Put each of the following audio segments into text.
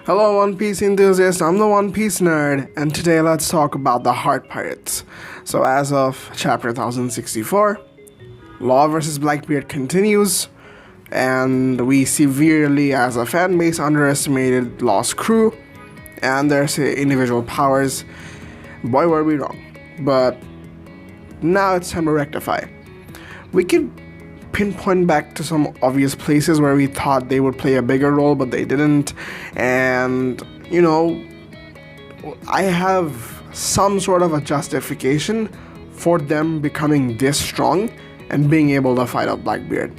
Hello, One Piece enthusiasts. I'm the One Piece nerd, and today let's talk about the Heart Pirates. So, as of chapter 1064, Law vs. Blackbeard continues, and we severely, as a fan base, underestimated Law's crew and their individual powers. Boy, were we wrong. But now it's time to rectify. We could pinpoint back to some obvious places where we thought they would play a bigger role, but they didn't. And, I have some sort of a justification for them becoming this strong and being able to fight out Blackbeard.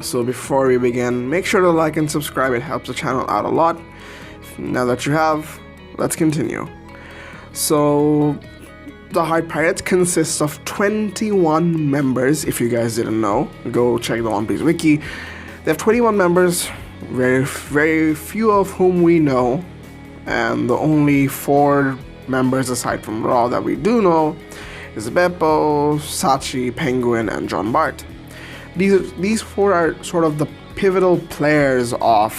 So before we begin, make sure to like and subscribe. It helps the channel out a lot. Now that you have, let's continue. So the Heart Pirates consists of 21 members. If you guys didn't know, go check the One Piece wiki. They have 21 members, very few of whom we know, and the only 4 members aside from Law that we do know is Beppo, Sachi, Penguin, and John Bart. These 4 are sort of the pivotal players of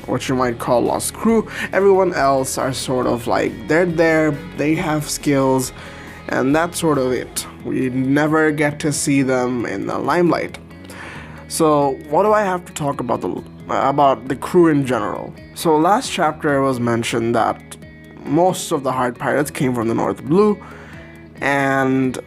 what you might call Law's crew. Everyone else are sort of like, they're there, they have skills, and that's sort of it. We never get to see them in the limelight. So what do I have to talk about the crew in general? So last chapter was mentioned that most of the Heart Pirates came from the North Blue, and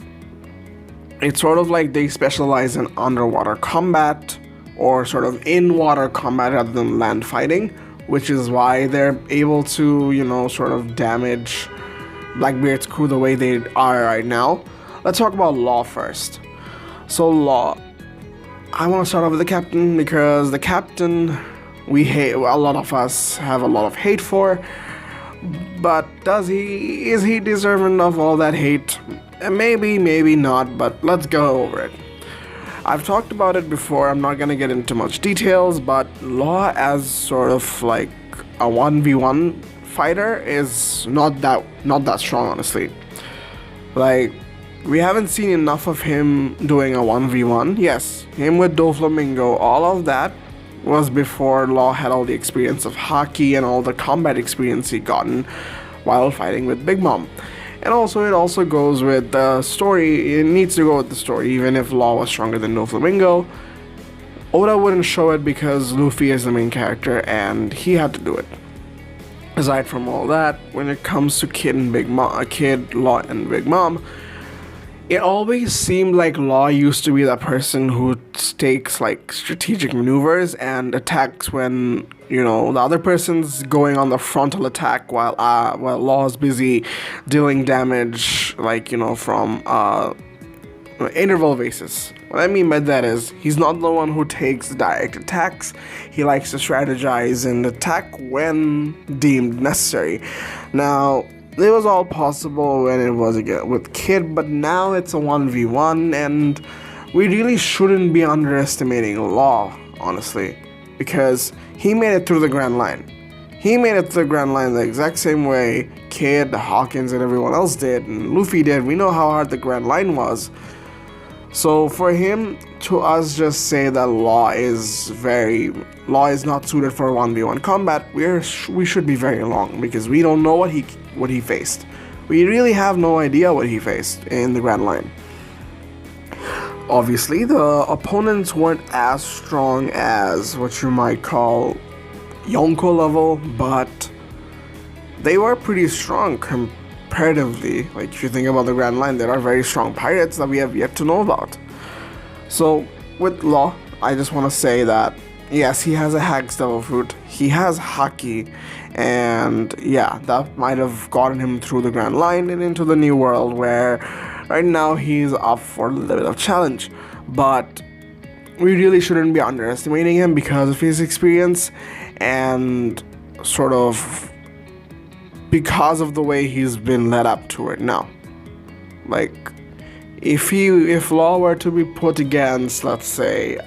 it's sort of like they specialize in underwater combat or sort of in water combat rather than land fighting, which is why they're able to, sort of damage Blackbeard's crew the way they are right now. Let's talk about Law first. So Law, I want to start off with the captain, because the captain we hate, a lot of us have a lot of hate for, but is he deserving of all that hate? Maybe not, but let's go over it. I've talked about it before, I'm not gonna get into much details, but Law as sort of like a 1v1 fighter is not that strong, honestly. Like, we haven't seen enough of him doing a 1v1. Yes, him with Doflamingo, all of that was before Law had all the experience of hockey and all the combat experience he gotten while fighting with Big Mom. And also, it also goes with the story. It needs to go with the story. Even if Law was stronger than Doflamingo, Oda wouldn't show it because Luffy is the main character and he had to do it. Aside from all that, when it comes to Kid, Law, and Big Mom, it always seemed like Law used to be that person who takes like strategic maneuvers and attacks when the other person's going on the frontal attack while Law is busy dealing damage, from interval basis. What I mean by that is, he's not the one who takes direct attacks. He likes to strategize and attack when deemed necessary. Now, it was all possible when it was with Kid, but now it's a 1v1, and we really shouldn't be underestimating Law, honestly, because he made it through the Grand Line. He made it through the Grand Line the exact same way Kid, Hawkins, and everyone else did, and Luffy did. We know how hard the Grand Line was. So for him to us just say that Law is not suited for 1v1 combat, we should be very wrong, because we don't know what he faced. We really have no idea what he faced in the Grand Line. Obviously, the opponents weren't as strong as what you might call Yonko level, but they were pretty strong comparatively. Like, if you think about the Grand Line, there are very strong pirates that we have yet to know about. So with Law, I just want to say that yes, he has a Hag's Devil Fruit, he has Haki, and yeah, that might have gotten him through the Grand Line and into the New World, where right now he's up for a little bit of challenge. But we really shouldn't be underestimating him because of his experience and sort of because of the way he's been led up to it now. Like, if Law were to be put against, let's say,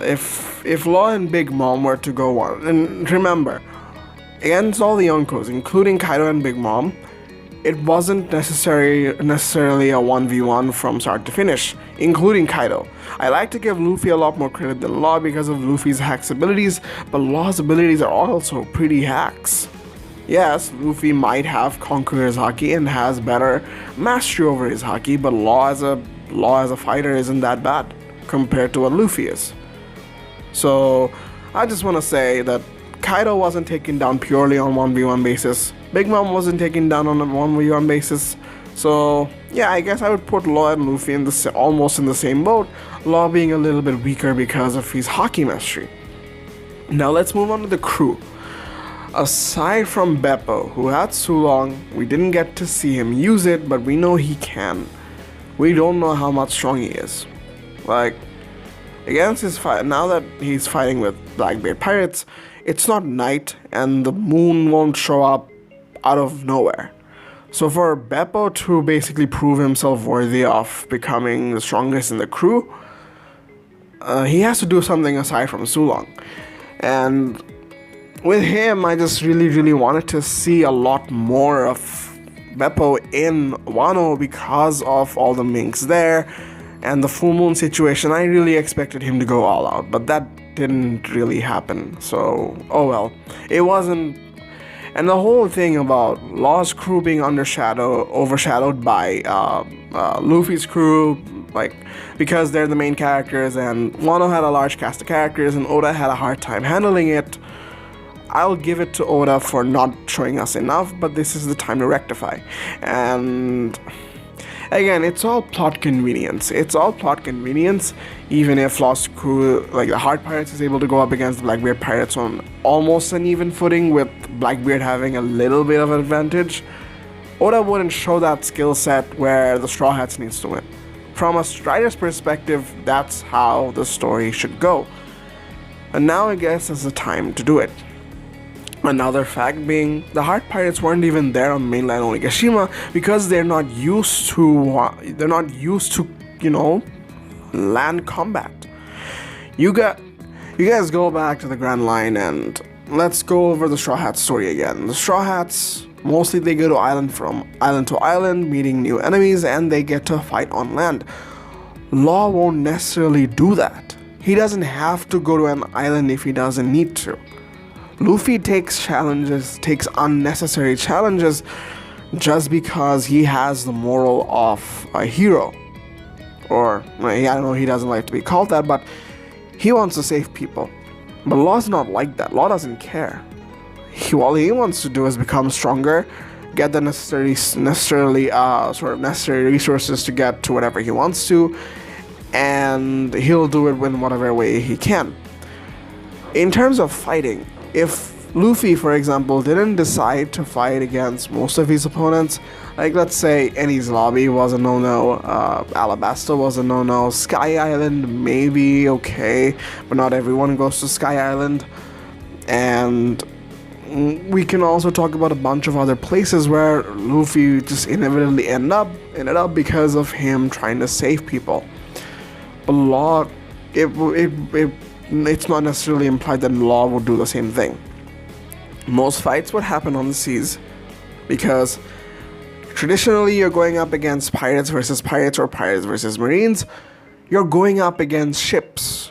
if Law and Big Mom were to go on, and remember, against all the Yonkos, including Kaido and Big Mom, it wasn't necessarily a 1v1 from start to finish, including Kaido. I like to give Luffy a lot more credit than Law because of Luffy's hacks abilities, but Law's abilities are also pretty hacks. Yes, Luffy might have Conqueror's Haki and has better mastery over his Haki, but Law as a fighter isn't that bad compared to what Luffy is. So I just want to say that Kaido wasn't taken down purely on 1v1 basis. Big Mom wasn't taken down on a 1v1 basis. So yeah, I guess I would put Law and Luffy almost in the same boat. Law being a little bit weaker because of his Haki mastery. Now let's move on to the crew. Aside from Beppo, who had Sulong, we didn't get to see him use it, but we know he can. We don't know how much strong he is. Like, against his fight, now that he's fighting with Blackbeard pirates, it's not night and the moon won't show up out of nowhere. So for Beppo to basically prove himself worthy of becoming the strongest in the crew, he has to do something aside from Sulong. And with him, I just really wanted to see a lot more of Beppo in Wano because of all the minks there and the full moon situation. I really expected him to go all out, but that didn't really happen. So, oh well. It wasn't. And the whole thing about Law's crew being overshadowed by Luffy's crew, like, because they're the main characters, and Wano had a large cast of characters, and Oda had a hard time handling it. I'll give it to Oda for not showing us enough, but this is the time to rectify. And again, it's all plot convenience. Even if Lost Crew, like the Heart Pirates, is able to go up against the Blackbeard Pirates on almost an even footing, with Blackbeard having a little bit of an advantage, Oda wouldn't show that skill set where the Straw Hats needs to win. From a writer's perspective, that's how the story should go. And now I guess is the time to do it. Another fact being, the Heart Pirates weren't even there on mainland Onigashima because they're not used to land combat. You guys go back to the Grand Line and let's go over the Straw Hats story again. The Straw Hats, mostly they go to island to island, meeting new enemies, and they get to fight on land. Law won't necessarily do that. He doesn't have to go to an island if he doesn't need to. Luffy takes unnecessary challenges just because he has the moral of a hero. Or, I don't know, he doesn't like to be called that, but he wants to save people. But Law's not like that. Law doesn't care. All he wants to do is become stronger, get the necessary resources to get to whatever he wants to, and he'll do it in whatever way he can. In terms of fighting, if Luffy, for example, didn't decide to fight against most of his opponents, like let's say Enies Lobby was a no-no, Alabasta was a no-no, Sky Island maybe okay, but not everyone goes to Sky Island, and we can also talk about a bunch of other places where Luffy just inevitably ended up because of him trying to save people. But Law, it's not necessarily implied that Law would do the same thing. Most fights would happen on the seas because traditionally you're going up against pirates versus pirates or pirates versus marines. You're going up against ships.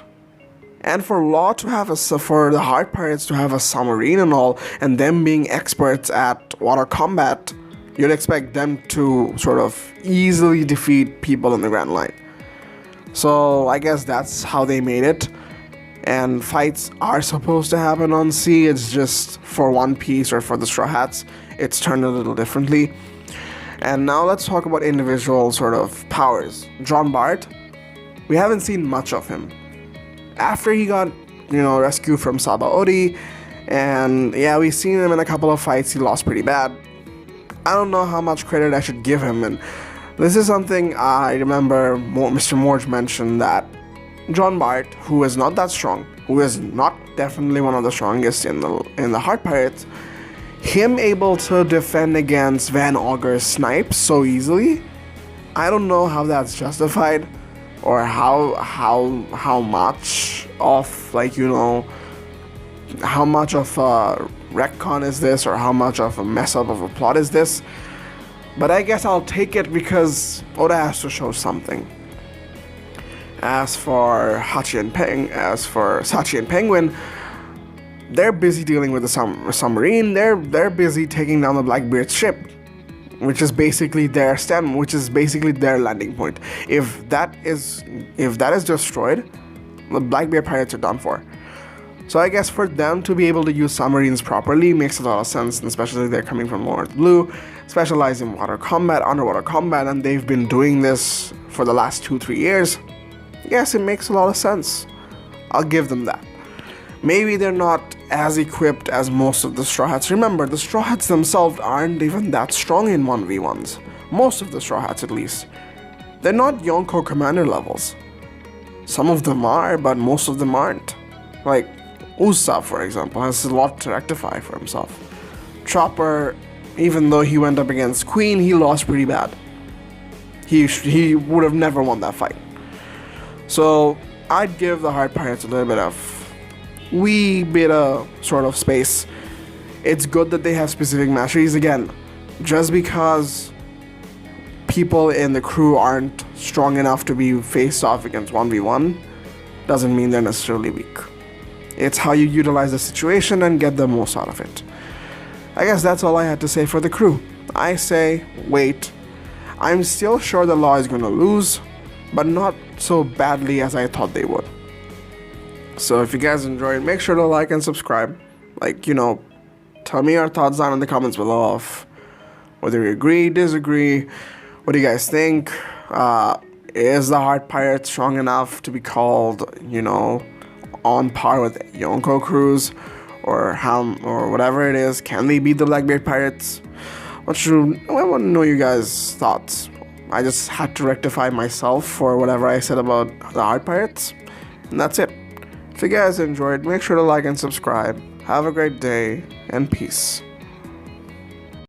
And for the Heart Pirates to have a submarine and all, and them being experts at water combat, you'd expect them to sort of easily defeat people in the Grand Line. So I guess that's how they made it. And fights are supposed to happen on sea. It's just for One Piece or for the Straw Hats, it's turned a little differently. And now let's talk about individual sort of powers. Jean Bart, we haven't seen much of him. After he got, rescued from Sabaody, and yeah, we've seen him in a couple of fights, he lost pretty bad. I don't know how much credit I should give him, and this is something I remember Mr. Morge mentioned, that Jean Bart, who is not that strong, who is not definitely one of the strongest in the Heart Pirates, him able to defend against Van Augur's snipes so easily, I don't know how that's justified, or how much of how much of a retcon is this, or how much of a mess up of a plot is this. But I guess I'll take it because Oda has to show something. As for Sachi and Penguin, they're busy dealing with the submarine. They're busy taking down the Blackbeard's ship, which is basically their stem, which is basically their landing point. If that is destroyed, the Blackbeard pirates are done for. So I guess for them to be able to use submarines properly makes a lot of sense, and especially they're coming from Lord Blue, specialize in water combat, underwater combat, and they've been doing this for the last 2-3 years. Yes, it makes a lot of sense. I'll give them that. Maybe they're not as equipped as most of the Straw Hats. Remember, the Straw Hats themselves aren't even that strong in 1v1s. Most of the Straw Hats, at least. They're not Yonko commander levels. Some of them are, but most of them aren't. Like, Usopp, for example, has a lot to rectify for himself. Chopper, even though he went up against Queen, he lost pretty bad. He would have never won that fight. So, I'd give the Heart Pirates a little bit of sort of space. It's good that they have specific masteries. Again, just because people in the crew aren't strong enough to be faced off against 1v1 doesn't mean they're necessarily weak. It's how you utilize the situation and get the most out of it. I guess that's all I had to say for the crew. I say, wait. I'm still sure the Law is going to lose, but not so badly as I thought they would. So if you guys enjoyed, make sure to like and subscribe. Tell me your thoughts down in the comments below of whether you agree, disagree. What do you guys think? Is the Heart Pirate strong enough to be called, on par with Yonko crews or whatever it is? Can they beat the Blackbeard Pirates? I want to know you guys' thoughts. I just had to rectify myself for whatever I said about the Heart Pirates. And that's it. If you guys enjoyed, make sure to like and subscribe. Have a great day, and peace.